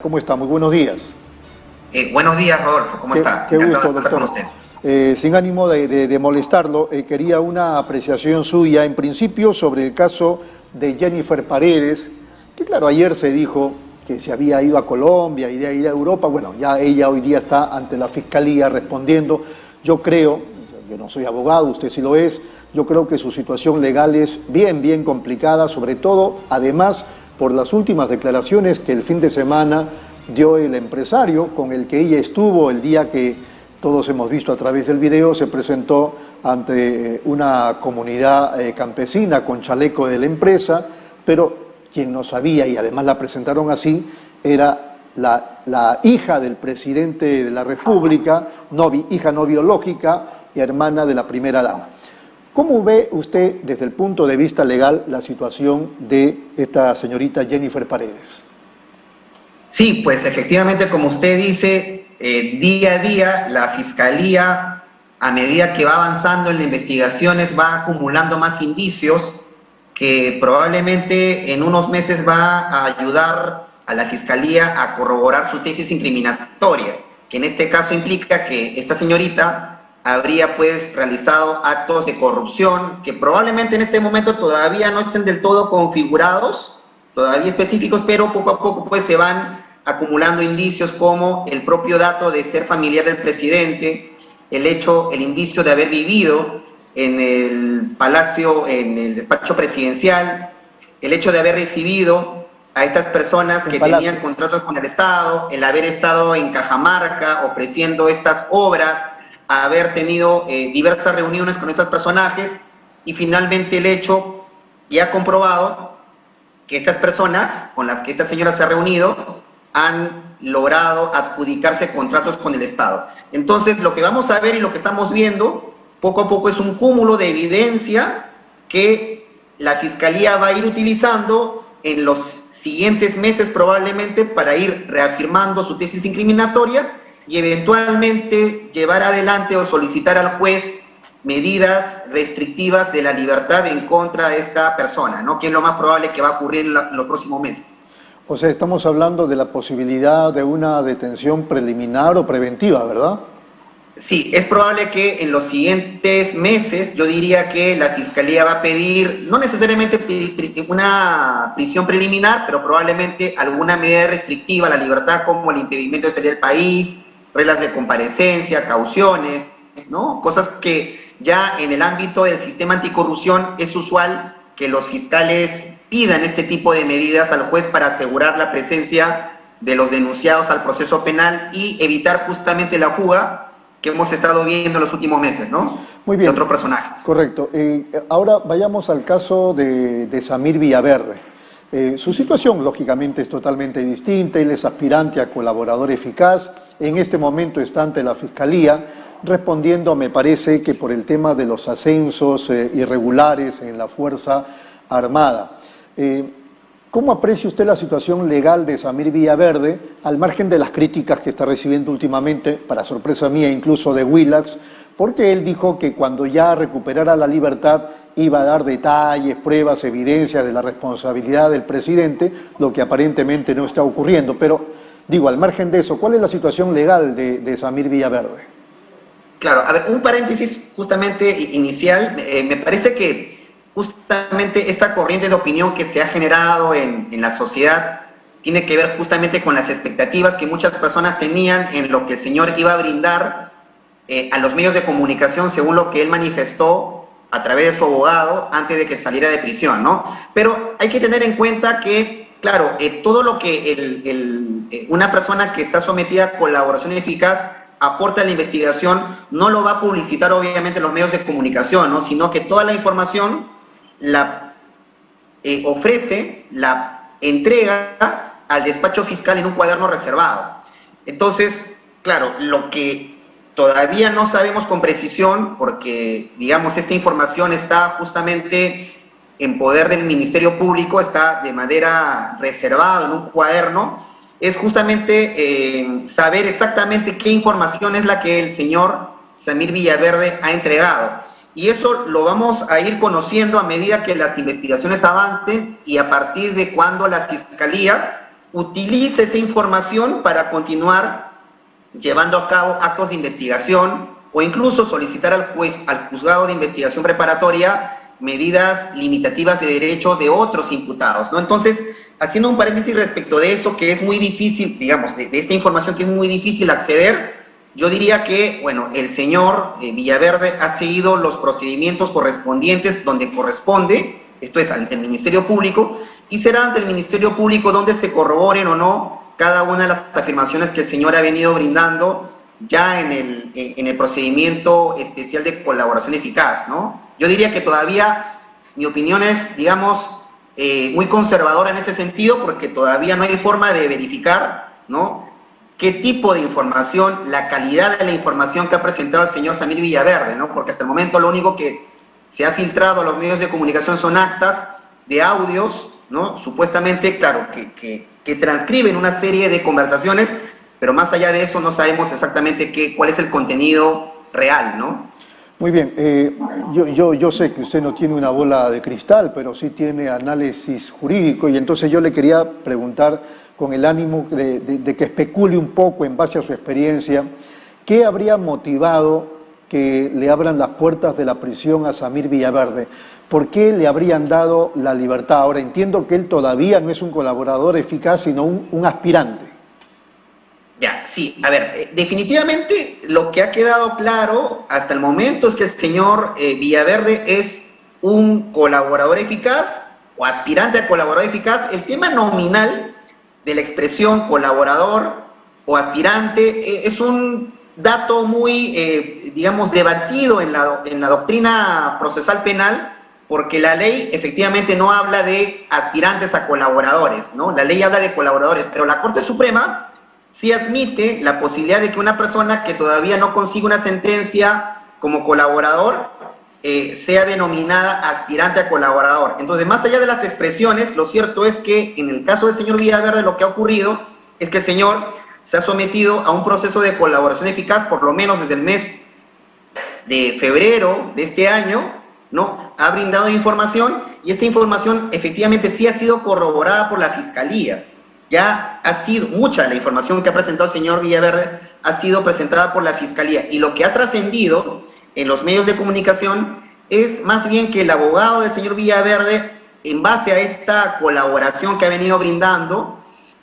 ¿Cómo está? Muy buenos días. Buenos días, Rodolfo. ¿Cómo está? Qué Encantado gusto, de estar con doctor. usted. Sin ánimo de molestarlo, quería una apreciación suya, en principio, sobre el caso de Jennifer Paredes, que claro, ayer se dijo que se había ido a Colombia y de ahí a Europa. Bueno, ya ella hoy día está ante la Fiscalía respondiendo. Yo creo, yo no soy abogado, usted sí lo es, yo creo que su situación legal es bien complicada, sobre todo, además, por las últimas declaraciones que el fin de semana dio el empresario con el que ella estuvo el día que todos hemos visto a través del video, se presentó ante una comunidad campesina con chaleco de la empresa, pero quien no sabía, y además la presentaron así, era la hija del presidente de la República, hija no biológica y hermana de la primera dama. ¿Cómo ve usted, desde el punto de vista legal, la situación de esta señorita Jennifer Paredes? Sí, pues efectivamente, como usted dice, día a día la Fiscalía, a medida que va avanzando en las investigaciones, va acumulando más indicios que probablemente en unos meses va a ayudar a la Fiscalía a corroborar su tesis incriminatoria, que en este caso implica que esta señorita habría pues realizado actos de corrupción que probablemente en este momento todavía no estén del todo configurados, todavía específicos, pero poco a poco pues se van acumulando indicios como el propio dato de ser familiar del presidente, el indicio de haber vivido en el palacio, en el despacho presidencial, el hecho de haber recibido a estas personas que tenían contratos con el Estado, el haber estado en Cajamarca ofreciendo estas obras, haber tenido diversas reuniones con estos personajes y finalmente el hecho ya comprobado que estas personas con las que esta señora se ha reunido han logrado adjudicarse contratos con el Estado. Entonces, lo que vamos a ver y lo que estamos viendo poco a poco es un cúmulo de evidencia que la Fiscalía va a ir utilizando en los siguientes meses probablemente para ir reafirmando su tesis incriminatoria y eventualmente llevar adelante o solicitar al juez medidas restrictivas de la libertad en contra de esta persona, ¿no? Que es lo más probable que va a ocurrir en los próximos meses. O sea, estamos hablando de la posibilidad de una detención preliminar o preventiva, ¿verdad? Sí, es probable que en los siguientes meses, yo diría que la Fiscalía va a pedir, no necesariamente una prisión preliminar, pero probablemente alguna medida restrictiva a la libertad, como el impedimento de salir del país, reglas de comparecencia, cauciones, ¿no? Cosas que ya en el ámbito del sistema anticorrupción es usual que los fiscales pidan este tipo de medidas al juez para asegurar la presencia de los denunciados al proceso penal y evitar justamente la fuga que hemos estado viendo en los últimos meses, ¿no? Muy bien. De otros personajes. Correcto. Ahora vayamos al caso de Samir Villaverde. Su situación, lógicamente, es totalmente distinta. Él es aspirante a colaborador eficaz. En este momento está ante la Fiscalía, respondiendo, me parece, que por el tema de los ascensos irregulares en la Fuerza Armada. ¿Cómo aprecia usted la situación legal de Samir Villaverde, al margen de las críticas que está recibiendo últimamente, para sorpresa mía, incluso de Willax, porque él dijo que cuando ya recuperara la libertad iba a dar detalles, pruebas, evidencias de la responsabilidad del presidente, lo que aparentemente no está ocurriendo? Pero, digo, al margen de eso, ¿cuál es la situación legal de Samir Villaverde? Claro, a ver, un paréntesis justamente inicial, me parece que justamente esta corriente de opinión que se ha generado en la sociedad tiene que ver justamente con las expectativas que muchas personas tenían en lo que el señor iba a brindar a los medios de comunicación, según lo que él manifestó a través de su abogado antes de que saliera de prisión, ¿no? Pero hay que tener en cuenta que, claro, todo lo que una persona que está sometida a colaboración eficaz aporta a la investigación no lo va a publicitar obviamente en los medios de comunicación, ¿no? Sino que toda la información la ofrece, la entrega al despacho fiscal en un cuaderno reservado. Entonces, claro, lo que todavía no sabemos con precisión, porque, digamos, esta información está justamente en poder del Ministerio Público, está de manera reservada en un cuaderno, es justamente saber exactamente qué información es la que el señor Samir Villaverde ha entregado. Y eso lo vamos a ir conociendo a medida que las investigaciones avancen y a partir de cuando la Fiscalía utilice esa información para continuar llevando a cabo actos de investigación o incluso solicitar al juez, al juzgado de investigación preparatoria, medidas limitativas de derecho de otros imputados, ¿no? Entonces, haciendo un paréntesis respecto de eso, que es muy difícil, digamos, de esta información que es muy difícil acceder, yo diría que, bueno, el señor Villaverde ha seguido los procedimientos correspondientes donde corresponde, esto es ante el Ministerio Público, y será ante el Ministerio Público donde se corroboren o no cada una de las afirmaciones que el señor ha venido brindando ya en el procedimiento especial de colaboración eficaz, ¿no? Yo diría que todavía mi opinión es, digamos, muy conservadora en ese sentido, porque todavía no hay forma de verificar, ¿no?, qué tipo de información, la calidad de la información que ha presentado el señor Samir Villaverde, ¿no? Porque hasta el momento lo único que se ha filtrado a los medios de comunicación son actas de audios, ¿no?, supuestamente, claro, que transcriben una serie de conversaciones, pero más allá de eso no sabemos exactamente cuál es el contenido real, ¿no? Muy bien, yo sé que usted no tiene una bola de cristal, pero sí tiene análisis jurídico, y entonces yo le quería preguntar, con el ánimo de que especule un poco en base a su experiencia, ¿qué habría motivado que le abran las puertas de la prisión a Samir Villaverde? ¿Por qué le habrían dado la libertad? Ahora entiendo que él todavía no es un colaborador eficaz, sino un aspirante. Ya, sí, a ver, definitivamente lo que ha quedado claro hasta el momento es que el señor Villaverde es un colaborador eficaz o aspirante a colaborador eficaz. El tema nominal de la expresión colaborador o aspirante es un dato muy, digamos, debatido en la doctrina procesal penal, porque la ley efectivamente no habla de aspirantes a colaboradores, ¿no? La ley habla de colaboradores, pero la Corte Suprema sí admite la posibilidad de que una persona que todavía no consigue una sentencia como colaborador sea denominada aspirante a colaborador. Entonces, más allá de las expresiones, lo cierto es que en el caso del señor Villaverde lo que ha ocurrido es que el señor se ha sometido a un proceso de colaboración eficaz, por lo menos desde el mes de febrero de este año, ¿no? Ha brindado información, y esta información efectivamente sí ha sido corroborada por la Fiscalía. Ya ha sido mucha la información que ha presentado el señor Villaverde, ha sido presentada por la Fiscalía, y lo que ha trascendido en los medios de comunicación es más bien que el abogado del señor Villaverde, en base a esta colaboración que ha venido brindando,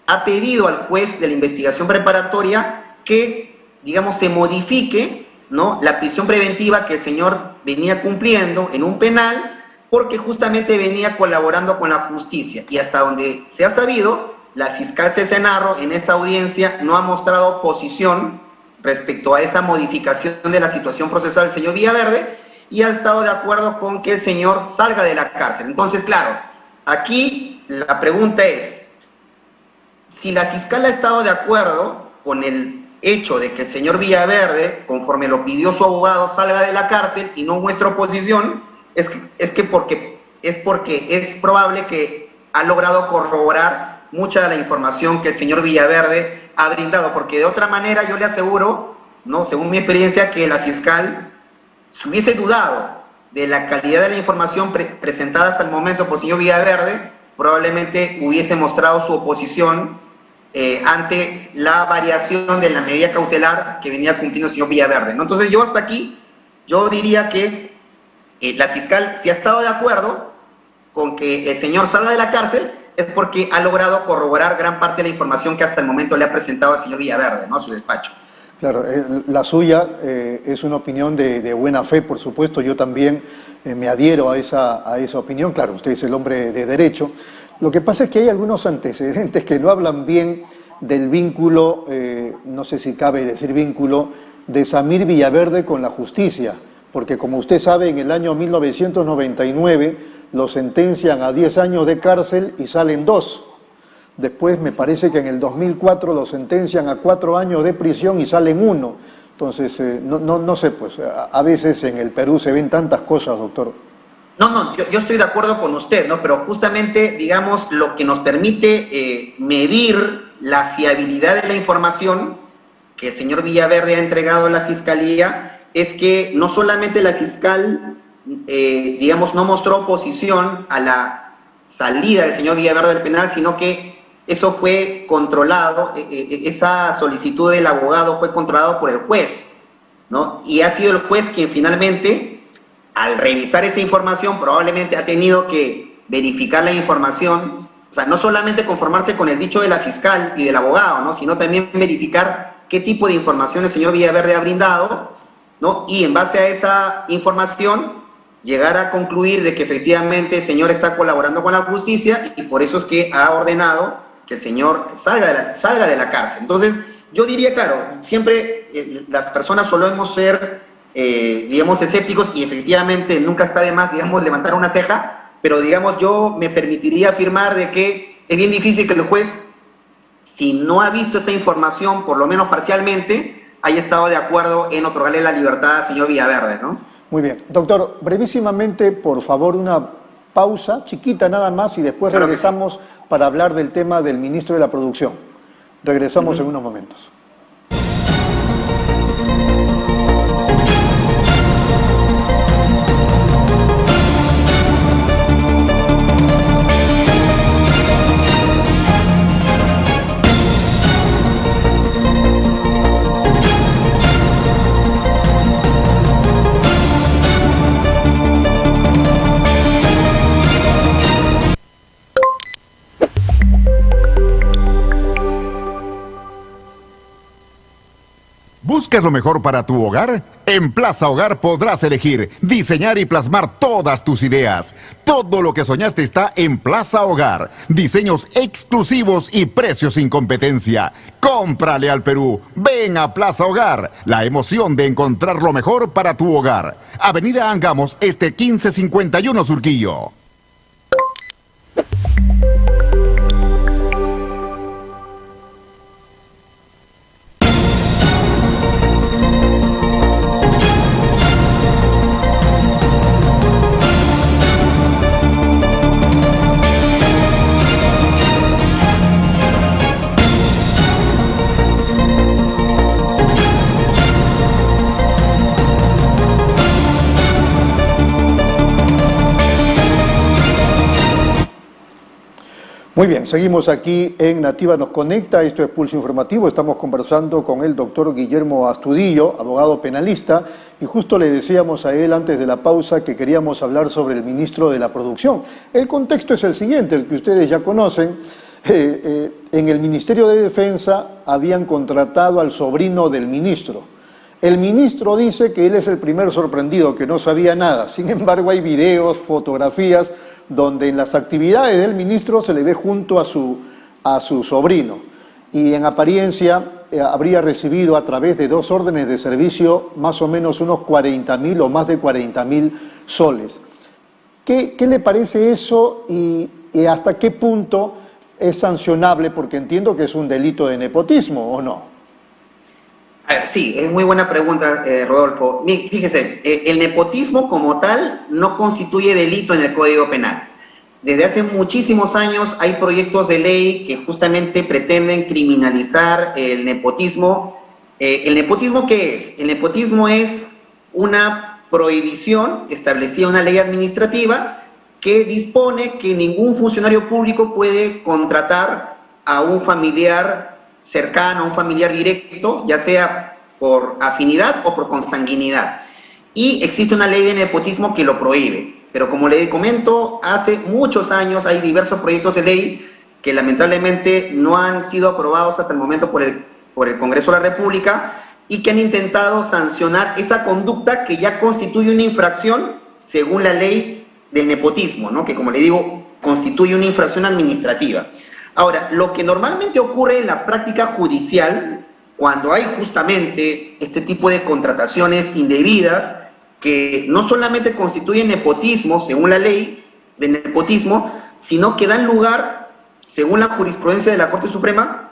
ha pedido al juez de la investigación preparatoria que, digamos, se modifique, ¿no?, la prisión preventiva que el señor venía cumpliendo en un penal, porque justamente venía colaborando con la justicia. Y hasta donde se ha sabido, la fiscal Cece Narro en esa audiencia no ha mostrado oposición respecto a esa modificación de la situación procesal del señor Villaverde, y ha estado de acuerdo con que el señor salga de la cárcel. Entonces, claro, aquí la pregunta es, si la fiscal ha estado de acuerdo con el hecho de que el señor Villaverde, conforme lo pidió su abogado, salga de la cárcel y no muestra oposición, es porque es probable que ha logrado corroborar mucha de la información que el señor Villaverde ha brindado, porque de otra manera yo le aseguro, ¿no?, según mi experiencia, que la fiscal, si hubiese dudado de la calidad de la información presentada hasta el momento por el señor Villaverde, probablemente hubiese mostrado su oposición ante la variación de la medida cautelar que venía cumpliendo el señor Villaverde, ¿no? Entonces yo hasta aquí, yo diría que la fiscal, si ha estado de acuerdo con que el señor salga de la cárcel, es porque ha logrado corroborar gran parte de la información que hasta el momento le ha presentado el señor Villaverde, ¿no?, a su despacho. Claro, la suya es una opinión de buena fe, por supuesto. Yo también me adhiero a esa opinión. Claro, usted es el hombre de derecho. Lo que pasa es que hay algunos antecedentes que no hablan bien del vínculo, no sé si cabe decir vínculo, de Samir Villaverde con la justicia, porque como usted sabe, en el año 1999 lo sentencian a 10 años de cárcel y salen 2. Después me parece que en el 2004 lo sentencian a 4 años de prisión y salen 1. Entonces, no sé, pues a veces en el Perú se ven tantas cosas, doctor. No, yo estoy de acuerdo con usted, ¿no? Pero justamente, digamos, lo que nos permite medir la fiabilidad de la información que el señor Villaverde ha entregado a la Fiscalía es que no solamente la fiscal, digamos, no mostró oposición a la salida del señor Villaverde del penal, sino que eso fue controlado, esa solicitud del abogado fue controlado por el juez, ¿no? Y ha sido el juez quien finalmente, al revisar esa información, probablemente ha tenido que verificar la información, o sea, no solamente conformarse con el dicho de la fiscal y del abogado, ¿no? Sino también verificar qué tipo de información el señor Villaverde ha brindado, ¿no? Y en base a esa información, llegar a concluir de que efectivamente el señor está colaborando con la justicia y por eso es que ha ordenado que el señor salga de la cárcel. Entonces, yo diría, claro, siempre las personas solemos ser, digamos, escépticos y efectivamente nunca está de más, digamos, levantar una ceja, pero, digamos, yo me permitiría afirmar de que es bien difícil que el juez, si no ha visto esta información, por lo menos parcialmente, haya estado de acuerdo en otorgarle la libertad al señor Villaverde, ¿no? Muy bien. Doctor, brevísimamente, por favor, una pausa, chiquita nada más, y después regresamos para hablar del tema del ministro de la Producción. Regresamos en unos momentos. ¿Buscas lo mejor para tu hogar? En Plaza Hogar podrás elegir, diseñar y plasmar todas tus ideas. Todo lo que soñaste está en Plaza Hogar. Diseños exclusivos y precios sin competencia. ¡Cómprale al Perú! Ven a Plaza Hogar. La emoción de encontrar lo mejor para tu hogar. Avenida Angamos, 1551 Surquillo. Muy bien, seguimos aquí en Nativa Nos Conecta, esto es Pulso Informativo, estamos conversando con el doctor Guillermo Astudillo, abogado penalista, y justo le decíamos a él antes de la pausa que queríamos hablar sobre el ministro de la Producción. El contexto es el siguiente, el que ustedes ya conocen. En el Ministerio de Defensa habían contratado al sobrino del ministro. El ministro dice que él es el primer sorprendido, que no sabía nada. Sin embargo, hay videos, fotografías, donde en las actividades del ministro se le ve junto a su sobrino. Y en apariencia habría recibido a través de 2 órdenes de servicio más o menos unos 40.000 o más de 40.000 soles. ¿Qué le parece eso y hasta qué punto es sancionable? Porque entiendo que es un delito de nepotismo, ¿o no? A ver, sí, es muy buena pregunta, Rodolfo. Fíjese, el nepotismo como tal no constituye delito en el Código Penal. Desde hace muchísimos años hay proyectos de ley que justamente pretenden criminalizar el nepotismo. ¿El nepotismo qué es? El nepotismo es una prohibición establecida en una ley administrativa que dispone que ningún funcionario público puede contratar a un familiar cercano, a un familiar directo, ya sea por afinidad o por consanguinidad. Y existe una ley de nepotismo que lo prohíbe. Pero como le comento, hace muchos años hay diversos proyectos de ley que lamentablemente no han sido aprobados hasta el momento por el Congreso de la República y que han intentado sancionar esa conducta que ya constituye una infracción según la ley del nepotismo, ¿no? Que, como le digo, constituye una infracción administrativa. Ahora, lo que normalmente ocurre en la práctica judicial, cuando hay justamente este tipo de contrataciones indebidas, que no solamente constituyen nepotismo, según la ley de nepotismo, sino que dan lugar, según la jurisprudencia de la Corte Suprema,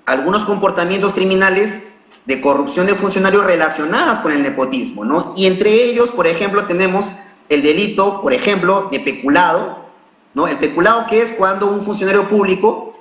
a algunos comportamientos criminales de corrupción de funcionarios relacionados con el nepotismo, ¿no? Y entre ellos, por ejemplo, tenemos el delito, por ejemplo, de peculado, ¿no? El peculado, que es cuando un funcionario público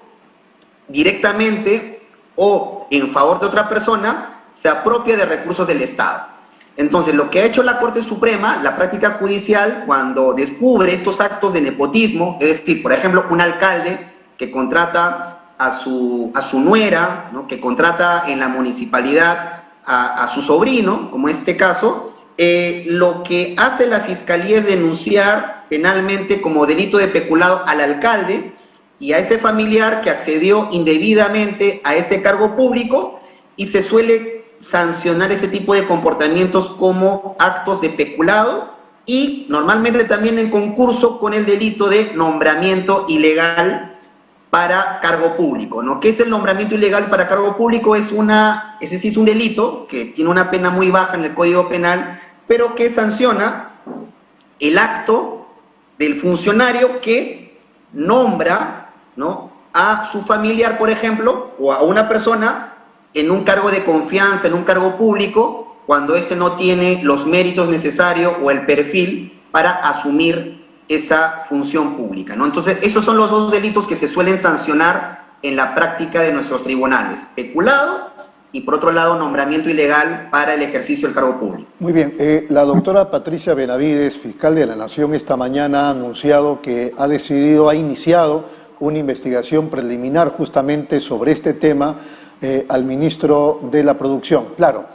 directamente o en favor de otra persona se apropia de recursos del Estado. Entonces, lo que ha hecho la Corte Suprema, la práctica judicial, cuando descubre estos actos de nepotismo, es decir, por ejemplo, un alcalde que contrata a su nuera, ¿no?, que contrata en la municipalidad a su sobrino, como en este caso, lo que hace la Fiscalía es denunciar penalmente como delito de peculado al alcalde y a ese familiar que accedió indebidamente a ese cargo público, y se suele sancionar ese tipo de comportamientos como actos de peculado y normalmente también en concurso con el delito de nombramiento ilegal para cargo público, ¿no? ¿Qué es el nombramiento ilegal para cargo público? Ese sí es un delito que tiene una pena muy baja en el Código Penal, pero que sanciona el acto del funcionario que nombra, ¿no?, a su familiar, por ejemplo, o a una persona en un cargo de confianza, en un cargo público, cuando éste no tiene los méritos necesarios o el perfil para asumir esa función pública, ¿no? Entonces, esos son los dos delitos que se suelen sancionar en la práctica de nuestros tribunales: peculado y, por otro lado, nombramiento ilegal para el ejercicio del cargo público. Muy bien, la doctora Patricia Benavides, fiscal de la Nación, esta mañana ha anunciado que ha iniciado una investigación preliminar justamente sobre este tema al ministro de la Producción. Claro,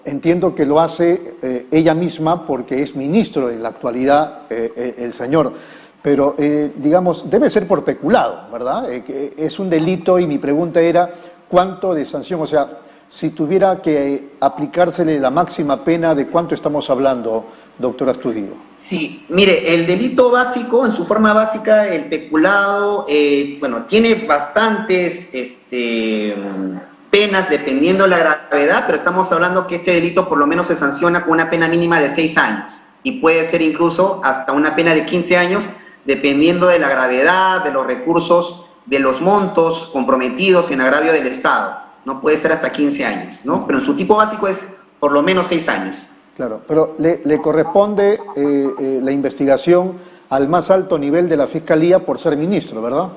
entiendo que lo hace ella misma porque es ministro en la actualidad el señor, pero digamos, debe ser por peculado, ¿verdad? Es un delito y mi pregunta era, ¿cuánto de sanción? O sea, si tuviera que aplicársele la máxima pena, ¿de cuánto estamos hablando, doctora Astudillo? Sí, mire, el delito básico, en su forma básica, el peculado, bueno, tiene bastantes penas dependiendo de la gravedad, pero estamos hablando que este delito por lo menos se sanciona con una pena mínima de 6 años y puede ser incluso hasta una pena de 15 años, dependiendo de la gravedad, de los recursos, de los montos comprometidos en agravio del Estado. No puede ser hasta 15 años, ¿no? Pero en su tipo básico es por lo menos 6 años. Claro, pero le corresponde la investigación al más alto nivel de la Fiscalía por ser ministro, ¿verdad?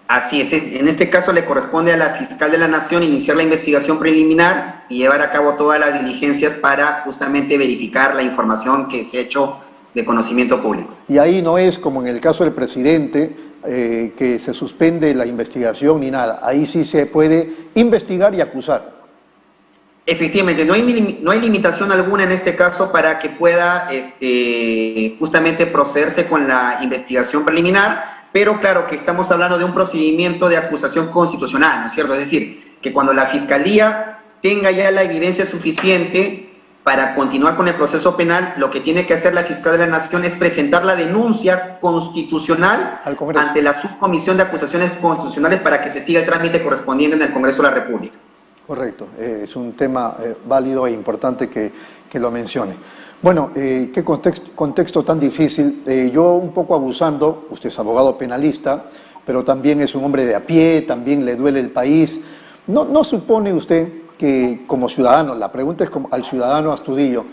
Así es, en este caso le corresponde a la fiscal de la Nación iniciar la investigación preliminar y llevar a cabo todas las diligencias para justamente verificar la información que se ha hecho de conocimiento público. Y ahí no es como en el caso del presidente, que se suspende la investigación ni nada. Ahí sí se puede investigar y acusar. Efectivamente, no hay limitación alguna en este caso para que pueda justamente procederse con la investigación preliminar, pero claro que estamos hablando de un procedimiento de acusación constitucional, ¿no es cierto? Es decir, que cuando la Fiscalía tenga ya la evidencia suficiente para continuar con el proceso penal, lo que tiene que hacer la fiscal de la Nación es presentar la denuncia constitucional ante la Subcomisión de Acusaciones Constitucionales para que se siga el trámite correspondiente en el Congreso de la República. Correcto, es un tema válido e importante que lo mencione. Bueno, qué contexto tan difícil. Yo un poco abusando, usted es abogado penalista, pero también es un hombre de a pie, también le duele el país. ¿No supone usted que como ciudadano, la pregunta es como al ciudadano Astudillo,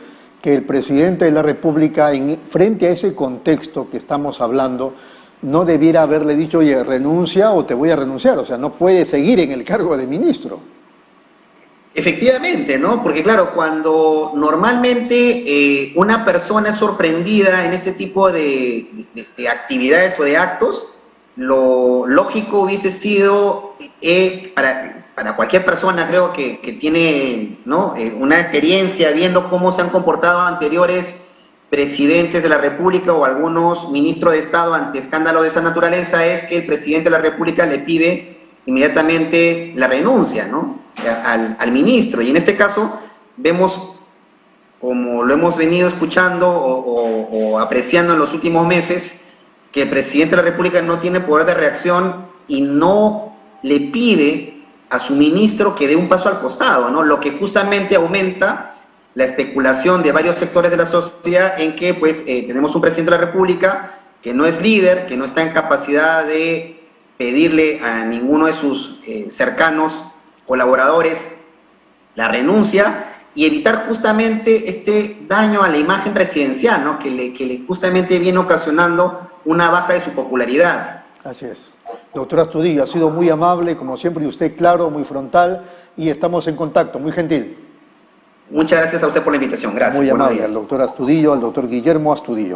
que el presidente de la República, frente a ese contexto que estamos hablando, no debiera haberle dicho, oye, renuncia o te voy a renunciar? O sea, no puede seguir en el cargo de ministro. Efectivamente, ¿no? Porque claro, cuando normalmente una persona es sorprendida en ese tipo de actividades o de actos, lo lógico hubiese sido, para cualquier persona creo que tiene, ¿no?, una experiencia viendo cómo se han comportado anteriores presidentes de la República o algunos ministros de Estado ante escándalos de esa naturaleza, es que el presidente de la República le pide inmediatamente la renuncia, ¿no?, al ministro. Y en este caso vemos, como lo hemos venido escuchando o apreciando en los últimos meses, que el presidente de la República no tiene poder de reacción y no le pide a su ministro que dé un paso al costado, ¿no? Lo que justamente aumenta la especulación de varios sectores de la sociedad en que pues tenemos un presidente de la República que no es líder, que no está en capacidad de pedirle a ninguno de sus cercanos colaboradores la renuncia y evitar justamente este daño a la imagen presidencial, ¿no?, que le justamente viene ocasionando una baja de su popularidad. Así es. Doctora Astudillo, ha sido muy amable, como siempre, y usted claro, muy frontal, y estamos en contacto, muy gentil. Muchas gracias a usted por la invitación. Gracias. Muy amable, al doctor Astudillo, al doctor Guillermo Astudillo.